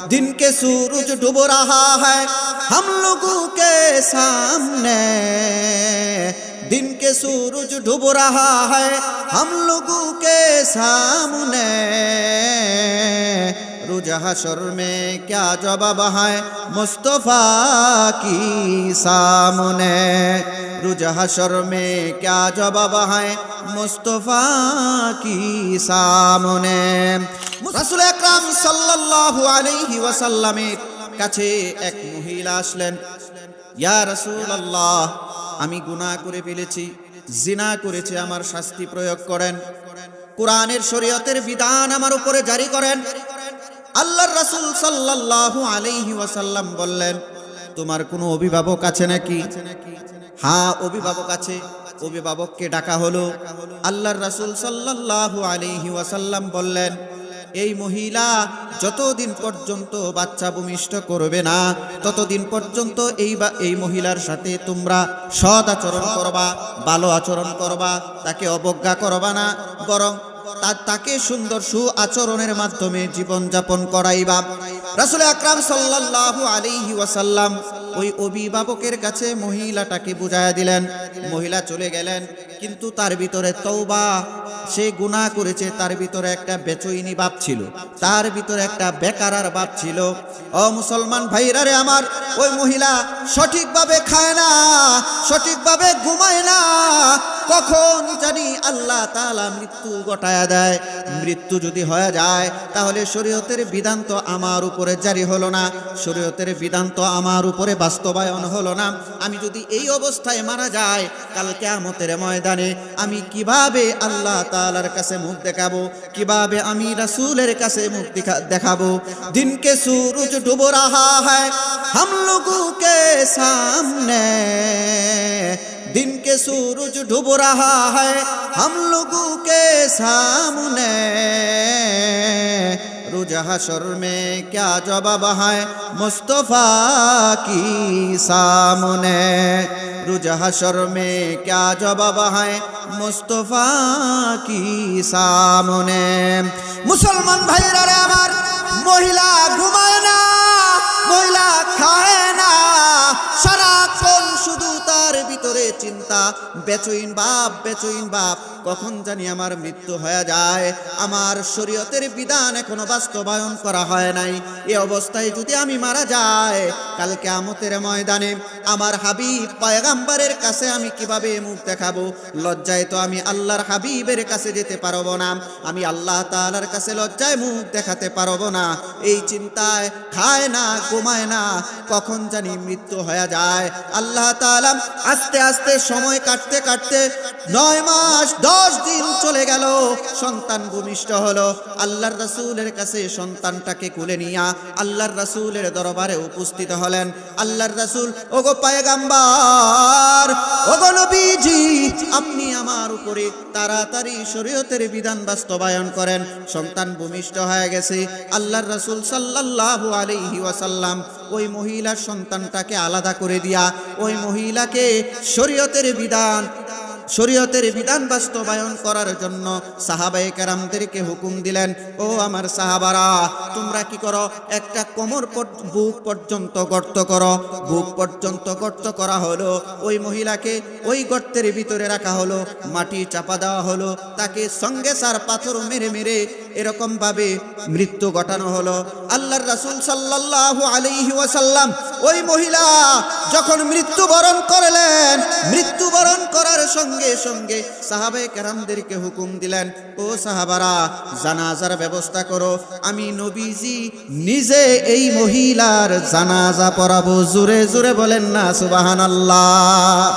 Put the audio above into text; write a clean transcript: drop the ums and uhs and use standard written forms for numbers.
दिन के सूरज डूब रहा है हम लोगों के सामने, दिन के सूरज डूब रहा है हम लोगों के सामने, रोज हशर में क्या जवाब है मुस्तफा की सामने, रोज हशर में क्या जवाब है मुस्तफा की सामने। রাসূল আকরাম সাল্লাল্লাহু আলাইহি ওয়াসাল্লামের কাছে এক মহিলা আসলেন, ইয়া রাসূলুল্লাহ, আমি গুনাহ করে ফেলেছি, জিনা করেছি, আমার শাস্তি প্রয়োগ করেন, কোরআনের শরীয়তের বিধান আমার উপরে জারি করেন। আল্লাহর রাসূল সাল্লাল্লাহু আলাইহি ওয়াসাল্লাম বললেন, তোমার কোনো অভিভাবক আছে নাকি? হ্যাঁ, অভিভাবক আছে। অভিভাবককে ডাকা হলো। আল্লাহর রাসূল সাল্লাল্লাহু আলাইহি ওয়াসাল্লাম বললেন, এই মহিলা যতদিন পর্যন্ত বাচ্চা ভূমিষ্ঠ করবে না ততদিন পর্যন্ত এই মহিলার সাথে তোমরা সৎ আচরণ করবা, ভালো আচরণ করবা, তাকে অবজ্ঞা করবা না, বরং তাকে সুন্দর সু আচরণের মাধ্যমে জীবন যাপন করাইবা। রাসূল আকরাম সাল্লাল্লাহু আলাইহি ওয়াসাল্লাম ওই অভিভাবকের কাছে মহিলাটাকে বুঝায়া দিলেন। মহিলা চলে গেলেন, কিন্তু তার ভিতরে তওবা, সে গুনাহ করেছে, তার ভিতরে একটা বেচৈনি ভাব ছিল, তার ভিতরে একটা বেকারার ভাব ছিল। ও মুসলমান ভাইরা রে আমার, ওই মহিলা সঠিকভাবে খায় না, সঠিকভাবে ঘুমায় না, কখন জানি আল্লাহ তাআলা মৃত্যু ঘটায়া দেয়। মৃত্যু যদি হয়ে যায় তাহলে শরীয়তের বিধান তো আমার উপরে জারি হলো না, শরীয়তের বিধান তো আমার উপরে বাস্তবায়ন হলো না। আমি যদি এই অবস্থায় মারা যাই, কাল কিয়ামতের ময়দানে আমি কিভাবে আল্লাহ তাআলার কাছে মুখ দেখাবো, কিভাবে আমি রাসূলের কাছে মুখ দেখাবো? দিন কে सूरज डूब रहा है हम लोगों के सामने, दिन के सूरज डूब रहा है हम लोगों के सामने, रोज हशर में क्या जवाब है मुस्तफा की सामने, रोज हशर में क्या जवाब है मुस्तफा की सामने। मुसलमान भाईरा रे আমার, মহিলা ঘুমায় না, মহিলা খায় না, সারাক্ষণ শুধু তার ভিতরে চিন্তা, বেচৈন ভাব, বেচৈন ভাব, কখন জানি আমার মৃত্যু হয়ে যায়, আমার শরীয়তের বিধান এখনো বাস্তবায়ন করা হয় নাই। এই অবস্থায় যদি আমি মারা যাই, কাল কিয়ামতের ময়দানে আমার হাবিব পয়গম্বরের কাছে আমি কিভাবে মুখ দেখাবো? লজ্জায় তো আমি আল্লাহর হাবিবের কাছে যেতে পারবো না, আমি আল্লাহ তাআলার কাছে লজ্জায় মুখ দেখাতে পারবো না। এই চিন্তায় খায় না, ঘুমায় না, কখন জানি মৃত্যু হয়ে যায়। আল্লাহ তাআলা আস্তে আস্তে সময় কাটতে কাটতে 9 মাস 10 দিন চলে গেল, সন্তান ভূমিষ্ঠ হলো। আল্লাহর রাসূলের কাছে সন্তানটাকে কোলে নিয়া আল্লাহর রাসূলের দরবারে উপস্থিত হলেন। আল্লাহর রাসূল, ওগো পয়গম্বর, ওগো নবীজি, আপনি আমার উপরে তাড়াতাড়ি শরীয়তের বিধান বাস্তবায়ন করেন। সন্তান ভূমিষ্ঠ হয়ে গেছে। আল্লাহর রাসূল সাল্লাল্লাহু আলাইহি ওয়াসাল্লাম ওই মহিলার সন্তানটাকে আলাদা করে দিয়া ওই মহিলাকে শরীয়তের বিধান বাস্তবায়ন করার জন্য সাহাবায়ে কেরামদেরকে হুকুম দিলেন, ও আমার সাহাবারা, তোমরা কি করো, একটা কোমর বুক পর্যন্ত গর্ত করো। বুক পর্যন্ত গর্ত করা হলো। ওই মহিলাকে ওই গর্তের ভিতরে রাখা হলো, মাটি চাপা দেওয়া হলো, তাকে সঙ্গে সার পাথর মেরে মেরে এরকম ভাবে মৃত্যু ঘটানো হলো। আল্লাহর রাসূল সাল্লাল্লাহু আলাইহি ওয়াসাল্লাম ওই মহিলা যখন মৃত্যুবরণ করলেন, মৃত্যুবরণ করার সঙ্গে সঙ্গে সাহাবায়ে কেরামদেরকে হুকুম দিলেন, ও সাহাবারা, জানাজার ব্যবস্থা করো, আমি নবীজি নিজে এই মহিলার জানাজা পড়াবো। জোরে জোরে বলেন না সুবহানাল্লাহ।